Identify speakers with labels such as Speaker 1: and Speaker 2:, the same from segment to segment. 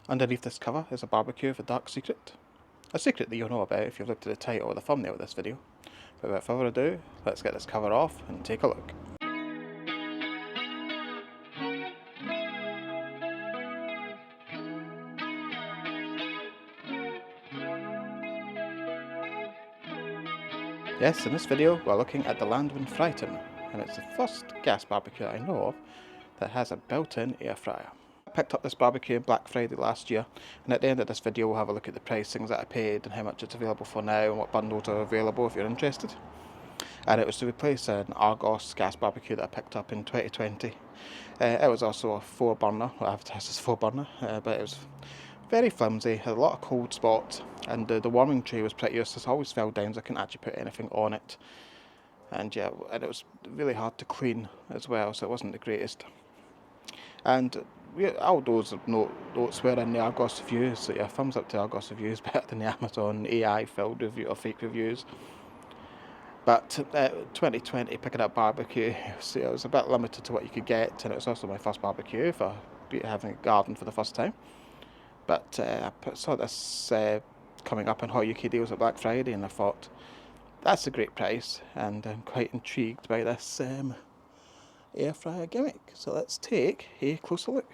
Speaker 1: Underneath this cover is a barbecue with a dark secret. A secret that you'll know about if you've looked at the title or the thumbnail of this video. But without further ado, let's get this cover off and take a look. Yes, in this video we're looking at the Landmann Fryton, and it's the first gas barbecue I know of that has a built-in air fryer. I picked up this barbecue on Black Friday last year, and at the end of this video we'll have a look at the pricings that I paid and how much it's available for now and what bundles are available if you're interested. And it was to replace an Argos gas barbecue that I picked up in 2020. It was also a 4-burner, well, advertised as 4-burner, but it was very flimsy, had a lot of cold spots, and the warming tray was pretty useless. It always fell down, so I couldn't actually put anything on it. And yeah, and it was really hard to clean as well, so it wasn't the greatest. And all those notes were in the Argos reviews, so yeah, thumbs up to Argos reviews, better than the Amazon AI filled review or fake reviews. But 2020 picking up barbecue, so it was a bit limited to what you could get, and it was also my first barbecue for having a garden for the first time. But I saw this coming up in Hot UK Deals at Black Friday, and I thought, that's a great price, and I'm quite intrigued by this air fryer gimmick. So let's take a closer look.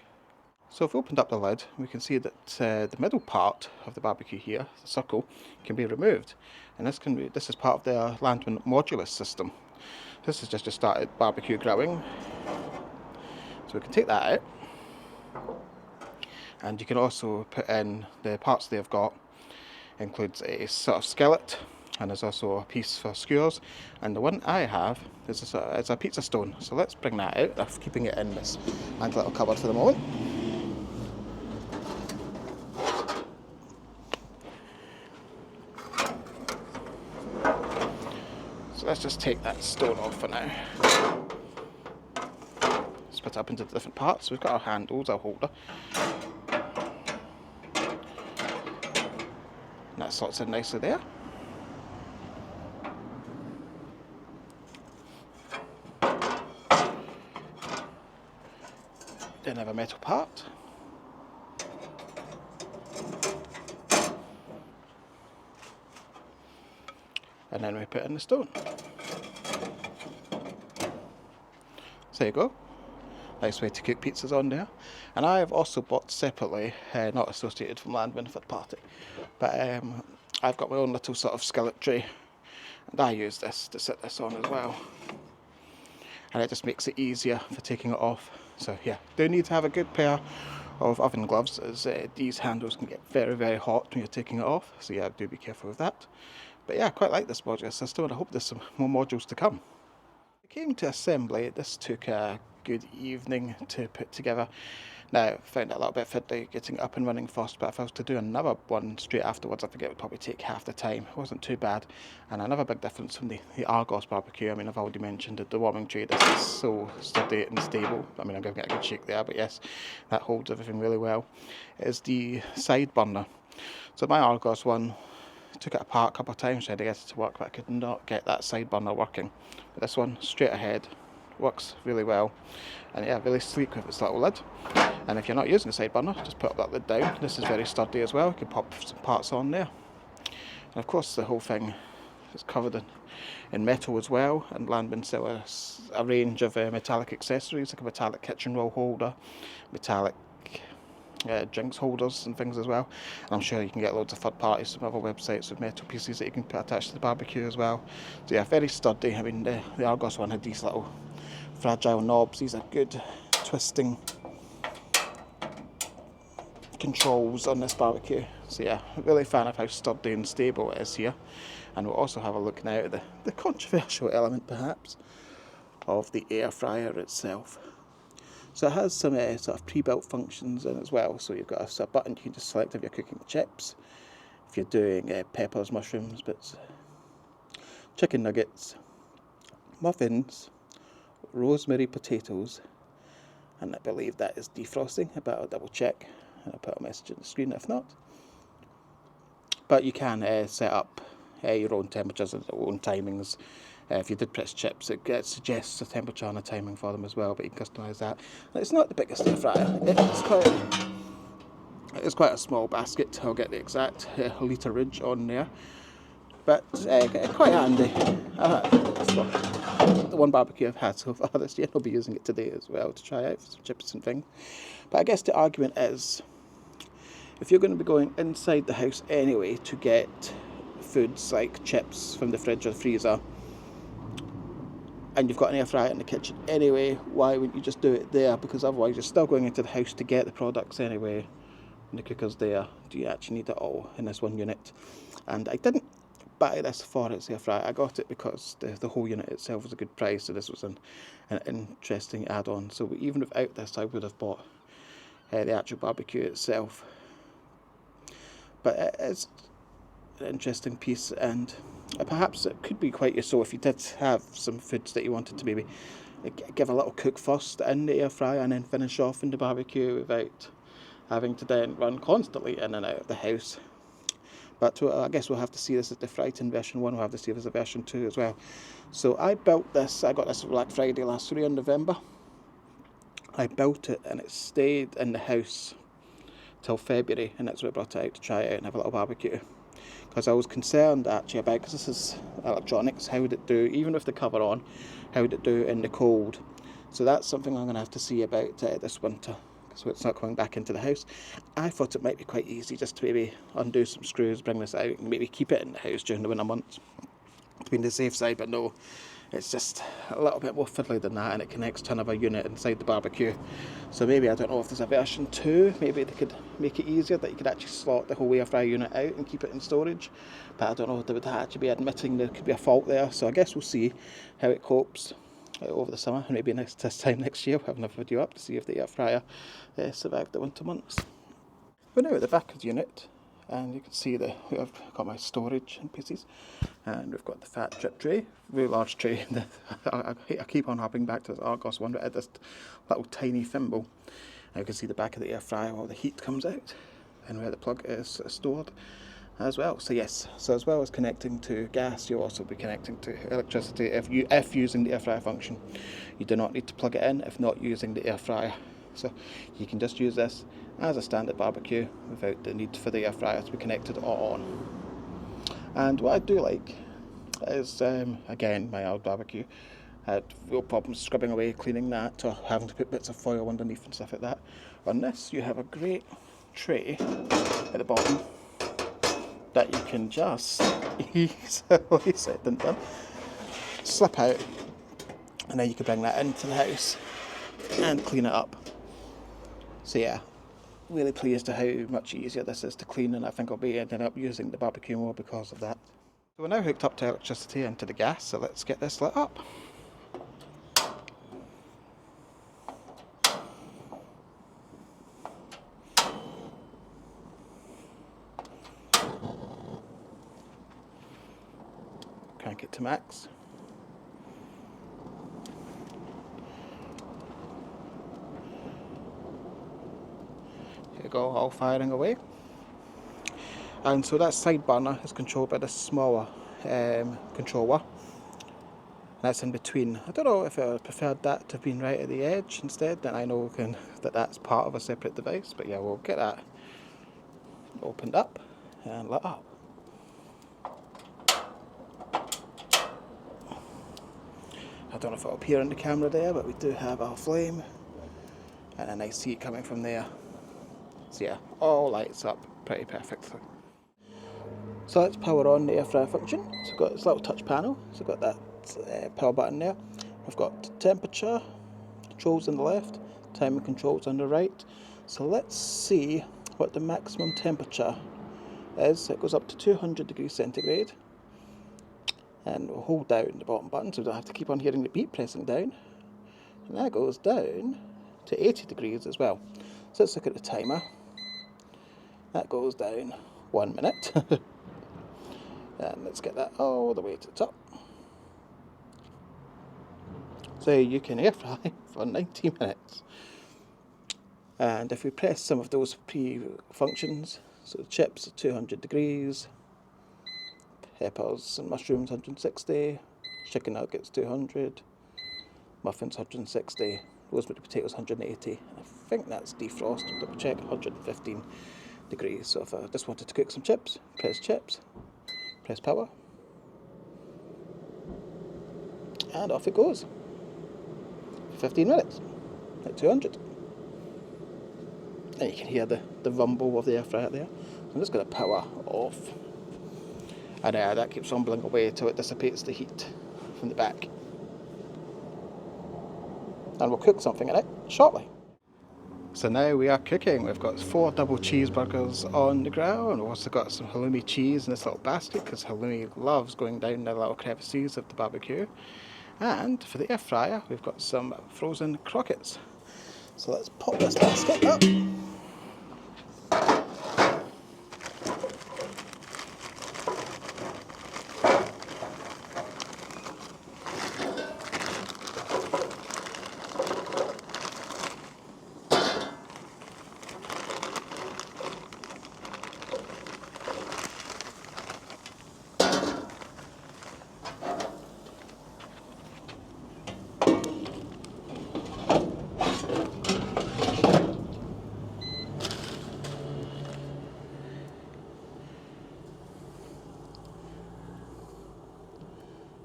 Speaker 1: So if we opened up the lid, we can see that the middle part of the barbecue here, the circle, can be removed. And this is part of the Landmann modular system. This is just a started barbecue grilling. So we can take that out. And you can also put in the parts they've got. Includes a sort of skillet, and there's also a piece for skewers. And the one I have is a pizza stone. So let's bring that out. I'm keeping it in this little cupboard for the moment. So let's just take that stone off for now. Split it up into the different parts. We've got our handles, our holder. And that slots in nicely there. Then have a metal part. And then we put in the stone. So there you go. Nice way to cook pizzas on there. And I have also bought separately, not associated from Landmann, third party, but I've got my own little sort of skillet tray, and I use this to sit this on as well. And it just makes it easier for taking it off. So yeah, do need to have a good pair of oven gloves, as these handles can get very, very hot when you're taking it off. So yeah, do be careful with that. But yeah, I quite like this modular system, and I hope there's some more modules to come. It came to assembly. This took a good evening to put together. Now, I found it a little bit fiddly getting it up and running first, but if I was to do another one straight afterwards, I think it would probably take half the time. It wasn't too bad. And another big difference from the Argos barbecue, I mean, I've already mentioned that the warming tray, this is so sturdy and stable. I mean, I'm giving it a good shake there, but yes, that holds everything really well. Is the side burner. So my Argos one, took it apart a couple of times, tried to get it to work, but I could not get that side burner working. But this one, straight ahead, works really well, and yeah, really sleek with its little lid. And if you're not using a side burner, just put that lid down. This is very sturdy as well. You can pop some parts on there, and of course the whole thing is covered in metal as well. And Landmann sell a range of metallic accessories, like a metallic kitchen roll holder, metallic drinks holders and things as well. And I'm sure you can get loads of third parties from other websites with metal pieces that you can attach to the barbecue as well. So yeah, very sturdy. I mean, the Argos one had these little fragile knobs. These are good twisting controls on this barbecue. So yeah, really fan of how sturdy and stable it is here. And we'll also have a look now at the controversial element perhaps of the air fryer itself. So it has some sort of pre-built functions in as well. So you've got a button you can just select if you're cooking chips, if you're doing peppers, mushrooms, bits, chicken nuggets, muffins, rosemary potatoes, and I believe that is defrosting, but I'll double check and I'll put a message on the screen if not. But you can set up your own temperatures and your own timings. If you did press chips, it suggests a temperature and a timing for them as well, but you can customise that. And it's not the biggest air fryer. It's quite It's quite a small basket. I'll get the exact litrage on there, but quite handy. The one barbecue I've had so far this year, I'll be using it today as well to try out some chips and things. But I guess the argument is, if you're going to be going inside the house anyway to get foods like chips from the fridge or the freezer, and you've got an air fryer in the kitchen anyway, why wouldn't you just do it there? Because otherwise you're still going into the house to get the products anyway, and the cooker's there. Do you actually need it all in this one unit? And I didn't buy this for its air fryer. I got it because the whole unit itself was a good price, so this was an interesting add-on. So even without this, I would have bought the actual barbecue itself. But it's an interesting piece, and perhaps it could be quite useful if you did have some foods that you wanted to maybe give a little cook first in the air fryer and then finish off in the barbecue without having to then run constantly in and out of the house. But I guess we'll have to see. This is the Fryton version 1. We'll have to see if there's a version 2 as well. So I built this. I got this for Black Friday last year in November. I built it and it stayed in the house till February, and that's when I brought it out to try it out and have a little barbecue. Because I was concerned actually about, because this is electronics, how would it do, even with the cover on, how would it do in the cold? So that's something I'm going to have to see about this winter. So it's not coming back into the house. I thought it might be quite easy just to maybe undo some screws, bring this out, and maybe keep it in the house during the winter months to be on the safe side. But no, it's just a little bit more fiddly than that, and it connects to another unit inside the barbecue. So maybe, I don't know if there's a version 2, maybe they could make it easier that you could actually slot the whole air fryer unit out and keep it in storage. But I don't know if they would actually be admitting there could be a fault there. So I guess we'll see how it copes over the summer, and maybe this time next year we'll have another video up to see if the air fryer survived the winter months. We're now at the back of the unit, and you can see that I've got my storage in pieces, and we've got the fat drip tray, very large tray. I keep on hopping back to this Argos one, but at this little tiny thimble. And you can see the back of the air fryer while the heat comes out, and where the plug is stored as well. So yes, so as well as connecting to gas, you'll also be connecting to electricity if using the air fryer function. You do not need to plug it in if not using the air fryer. So you can just use this as a standard barbecue without the need for the air fryer to be connected on. And what I do like is, again, my old barbecue, I had real problems scrubbing away, cleaning that, or having to put bits of foil underneath and stuff like that. On this, you have a great tray at the bottom that you can just easily slip out, and then you can bring that into the house and clean it up. So yeah, really pleased to how much easier this is to clean, and I think I'll be ending up using the barbecue more because of that. So we're now hooked up to electricity and to the gas, so let's get this lit up. Crank it to max. Here we go, all firing away. And so that side burner is controlled by this smaller controller. That's in between. I don't know if I preferred that to have been right at the edge instead. Then I know that that's part of a separate device. But yeah, we'll get that opened up and lit up. I don't know if it'll appear in the camera there, but we do have our flame and a nice heat coming from there. So yeah, all lights up pretty perfectly. So let's power on the air fryer function. So we've got this little touch panel. So we've got that power button there. We've got temperature controls on the left, timing controls on the right. So let's see what the maximum temperature is. It goes up to 200 degrees centigrade. And we'll hold down the bottom button so we don't have to keep on hearing the beep pressing down. And that goes down to 80 degrees as well. So let's look at the timer. That goes down 1 minute. And let's get that all the way to the top. So you can air fry for 90 minutes. And if we press some of those pre-functions, so the chips are 200 degrees, peppers and mushrooms 160, chicken nuggets 200, muffins 160, rosemary potatoes 180, and I think that's defrost, double check, 115. degrees. So if I just wanted to cook some chips, press power, and off it goes. 15 minutes at 200. And you can hear the rumble of the air fryer there. So I'm just going to power off. And that keeps rumbling away till it dissipates the heat from the back. And we'll cook something in it shortly. So now we are cooking. We've got 4 double cheeseburgers on the grill, and we've also got some halloumi cheese in this little basket because halloumi loves going down the little crevices of the barbecue. And for the air fryer, we've got some frozen croquettes. So let's pop this basket up.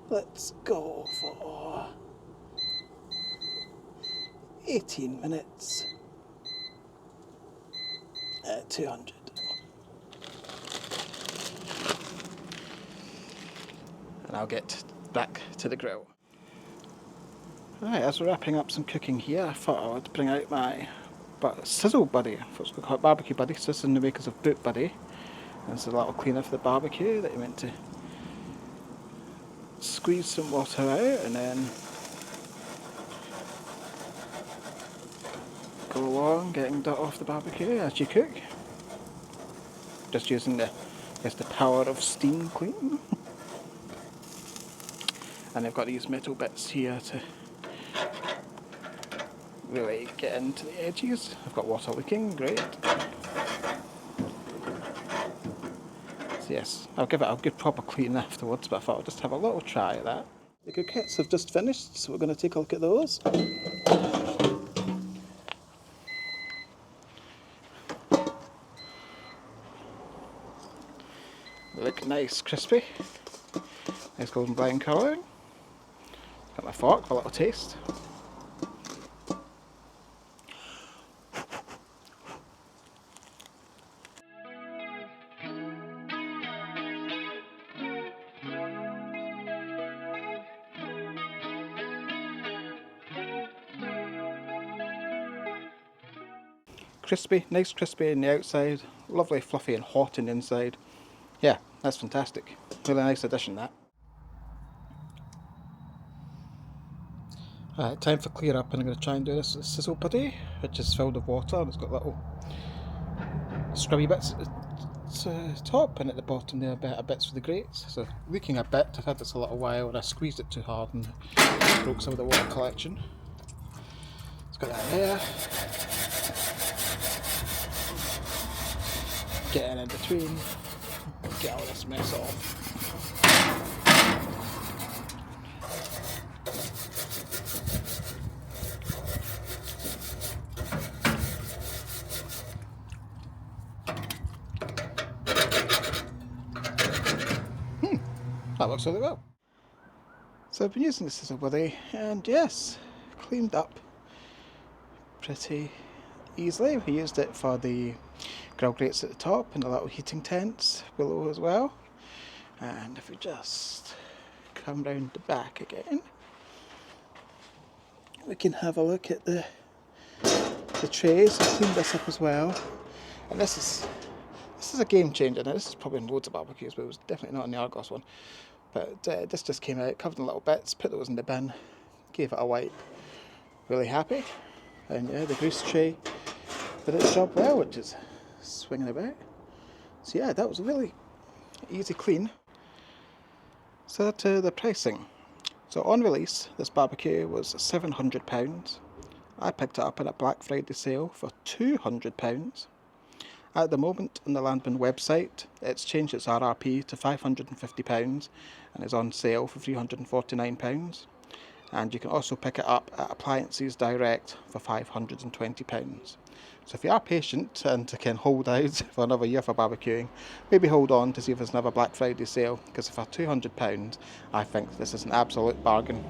Speaker 1: Let's go for 18 minutes at 200. And I'll get back to the grill. Right, as we're wrapping up some cooking here, I thought I would bring out my sizzle buddy. I thought I was going to call it barbecue buddy, so this is in the makers of boot buddy. And this is a little cleaner for the barbecue that you're meant to squeeze some water out and then go along getting dirt off the barbecue as you cook. Just using the power of steam clean. And I've got these metal bits here to really get into the edges. I've got water leaking, great. So yes, I'll give it a good proper clean afterwards, but I thought I'd just have a little try at that. The croquettes have just finished, so we're going to take a look at those. Look nice, crispy. Nice golden brown colour. Got my fork for a little taste. Crispy, nice crispy on the outside, lovely fluffy and hot on the inside. Yeah, that's fantastic. Really nice addition, that. Right, time for clear up, and I'm going to try and do this sizzle putty, which is filled with water, and it's got little scrubby bits at the top, and at the bottom there are bits for the grates. So leaking a bit. I've had this a little while, and I squeezed it too hard and broke some of the water collection. It's got that there. Getting in between, get all this mess off. That works really well. So I've been using this as a buddy, and yes, cleaned up pretty easily. We used it for the grill grates at the top and the little heating tents below as well. And if we just come round the back again, we can have a look at the trays. I cleaned this up as well, and this is a game changer. Now this is probably in loads of barbecues, but it was definitely not in the Argos one. But this just came out, covered in little bits, put those in the bin, gave it a wipe. Really happy. And yeah, the grease tray did its job well, which is swinging about. So yeah, that was a really easy clean. So to the pricing. So on release, this barbecue was £700. I picked it up in a Black Friday sale for £200. At the moment on the Landmann website, it's changed its RRP to £550 and is on sale for £349. And you can also pick it up at Appliances Direct for £520. So if you are patient and can hold out for another year for barbecuing, maybe hold on to see if there's another Black Friday sale, because for £200 I think this is an absolute bargain.